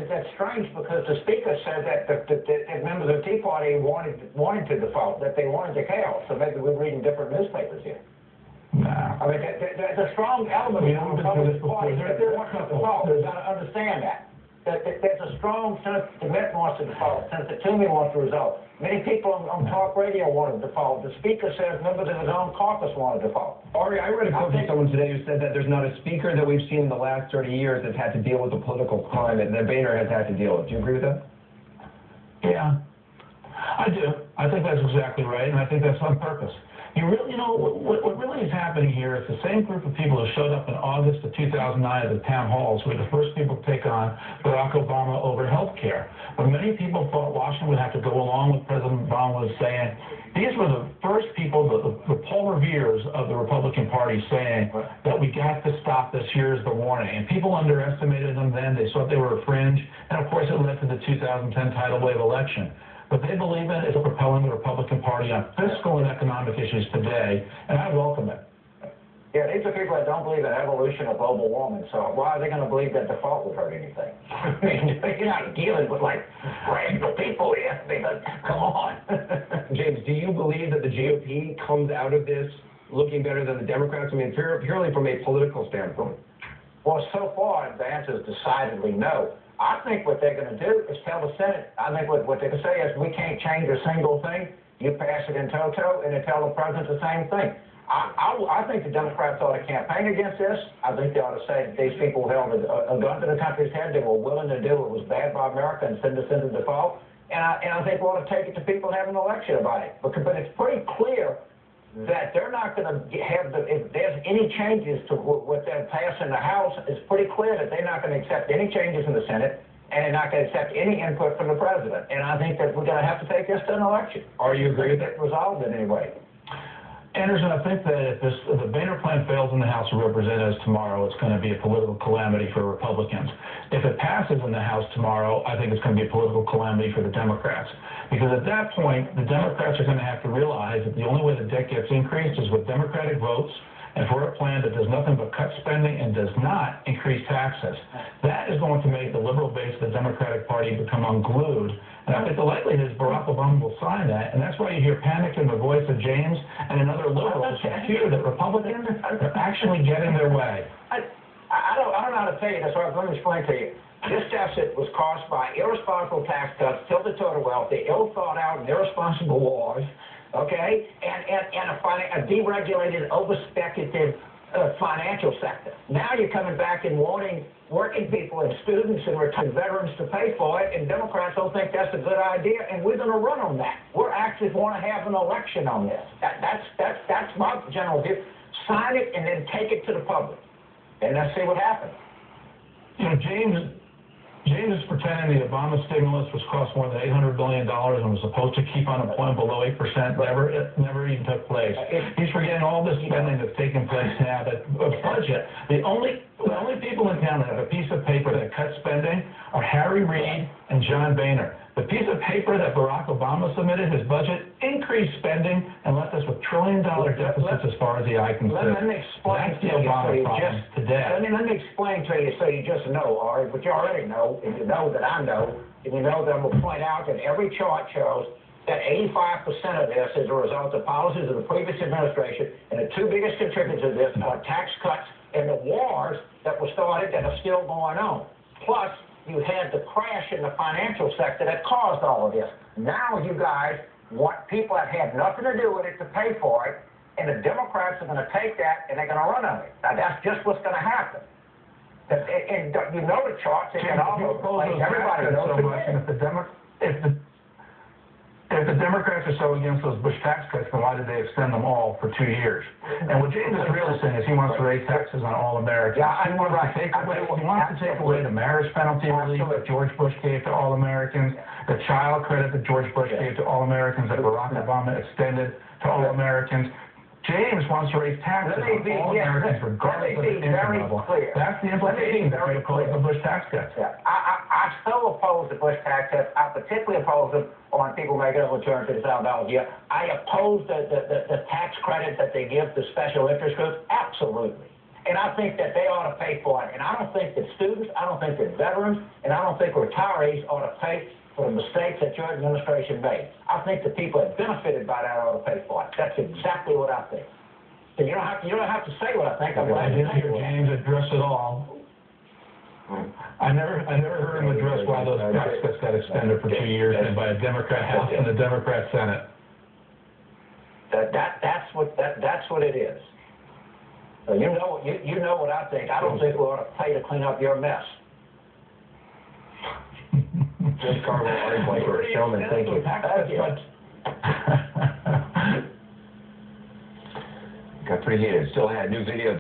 That's strange because the speaker said that members of the Tea Party wanted to default, that they wanted the chaos. So maybe we're reading different newspapers here. Nah. I mean, there's a strong element of the Republican Party that they want to default. You've got to understand that. There's a strong Senator DeWitt wants to default. Senator Toomey wants to resolve. Many people on talk radio want to default. The speaker says members of his own caucus want to default. Ari, I read a quote from someone today who said that there's not a speaker that we've seen in the last 30 years that's had to deal with the political climate that Boehner has had to deal with. Do you agree with that? Yeah, I do. I think that's exactly right, and I think that's on purpose. You know, what really is happening here is the same group of people who showed up in August of 2009 at the town halls were the first people to take on Barack Obama over health care. But many people thought Washington would have to go along with President Obama was saying. These were the first people, the Paul Reveres of the Republican Party saying that we got to stop this, here's the warning. And people underestimated them then. They thought they were a fringe. And of course, it led to the 2010 tidal wave election. But they believe in it is propelling the Republican Party on fiscal and economic issues today, and I welcome it. Yeah, these are people that don't believe in evolution or global warming, so why are they going to believe that default would hurt anything? I mean, you're not dealing with, like, rational people here. I mean, come on. James, do you believe that the GOP comes out of this looking better than the Democrats? I mean, purely from a political standpoint. Well, so far, the answer is decidedly no. I think what they're going to do is tell the Senate, I think what they're going to say is we can't change a single thing. You pass it in toto, and they tell the president the same thing. I think the Democrats ought to campaign against this. I think they ought to say that these people held a gun to the country's head. They were willing to do what was bad by America and send us into default. And I think we ought to take it to people and have an election about it. But it's pretty clear that they're not going to have if there's any changes to what they're passing in the House, it's pretty clear that they're not going to accept any changes in the Senate, and they're not going to accept any input from the president. And I think that we're going to have to take this to an election. Are you agree with that? Resolved in any way. Anderson, I think that if the Boehner plan fails in the House of Representatives tomorrow, it's going to be a political calamity for Republicans. If it passes in the House tomorrow, I think it's going to be a political calamity for the Democrats. Because at that point, the Democrats are going to have to realize that the only way the debt gets increased is with Democratic votes and for a plan that does nothing but cut spending and does not increase taxes. That is going to make the liberal base of the Democratic Party become unglued. And I think the likelihood is Barack Obama will sign that. And that's why you hear panic in the voice of James and another liberals who fear that Republicans are actually getting their way. I don't know how to tell you this, so let me explain to you. This deficit was caused by irresponsible tax cuts, tilted toward the wealthy, ill-thought-out and irresponsible wars, okay, and a deregulated, over-speculative financial sector. Now you're coming back and wanting working people and students and retired veterans to pay for it, and Democrats don't think that's a good idea, and we're going to run on that. We're actually going to have an election on this. That's my general view. Sign it and then take it to the public, and let's see what happens. You know, James is pretending the Obama stimulus was cost more than $800 billion and was supposed to keep unemployment below 8%. It never even took place. He's forgetting all this spending that's taking place now. That budget. The only people in town that have a piece of paper that cuts spending are Harry Reid and John Boehner. The piece of paper that Barack Obama submitted, his budget, increased spending and left us with trillion-dollar deficits as far as the eye can see. Let me explain to you so you just today. Let me explain to you so you just know, Ari, but you already know, and you know that I know, and you know that I'm going to point out that every chart shows that 85% of this is a result of policies of the previous administration, and the two biggest contributors to this are tax cuts and the wars that were started that are still going on. Plus, you had the crash in the financial sector that caused all of this. Now you guys want people that had nothing to do with it to pay for it, and the Democrats are going to take that and they're going to run on it. Now, that's just what's going to happen. And you know the charts, and all over the place. Everybody knows it. If the Democrats are so against those Bush tax cuts, then why did they extend them all for 2 years? And what James is really saying is he wants to raise taxes on all Americans. Yeah, he wants to take away the marriage penalty relief that George Bush gave to all Americans, the child credit that George Bush gave to all Americans that Barack Obama extended to all Americans. James wants to raise taxes on all Americans regardless of the income level. That's the implication that we oppose the Bush tax cuts. Yeah. I so oppose the Bush tax cuts. I particularly oppose them on people making a return to the $1,000 a year. I oppose the tax credit that they give to special interest groups. Absolutely. And I think that they ought to pay for it. And I don't think that students, I don't think that veterans, and I don't think retirees ought to pay for the mistakes that your administration made. I think the people that benefited by that ought to pay for it. That's exactly what I think. So you don't have to say what I think. I'm glad I you didn't say hear what I think. James address it all. I never heard him address why those tax cuts got extended for 2 years and by a Democrat House and a Democrat Senate. That's what it is. So you know what I think. I don't think we ought to pay to clean up your mess. James Carville, Ari Fleischer, gentlemen, thank you. Got pretty heated. Still had new video.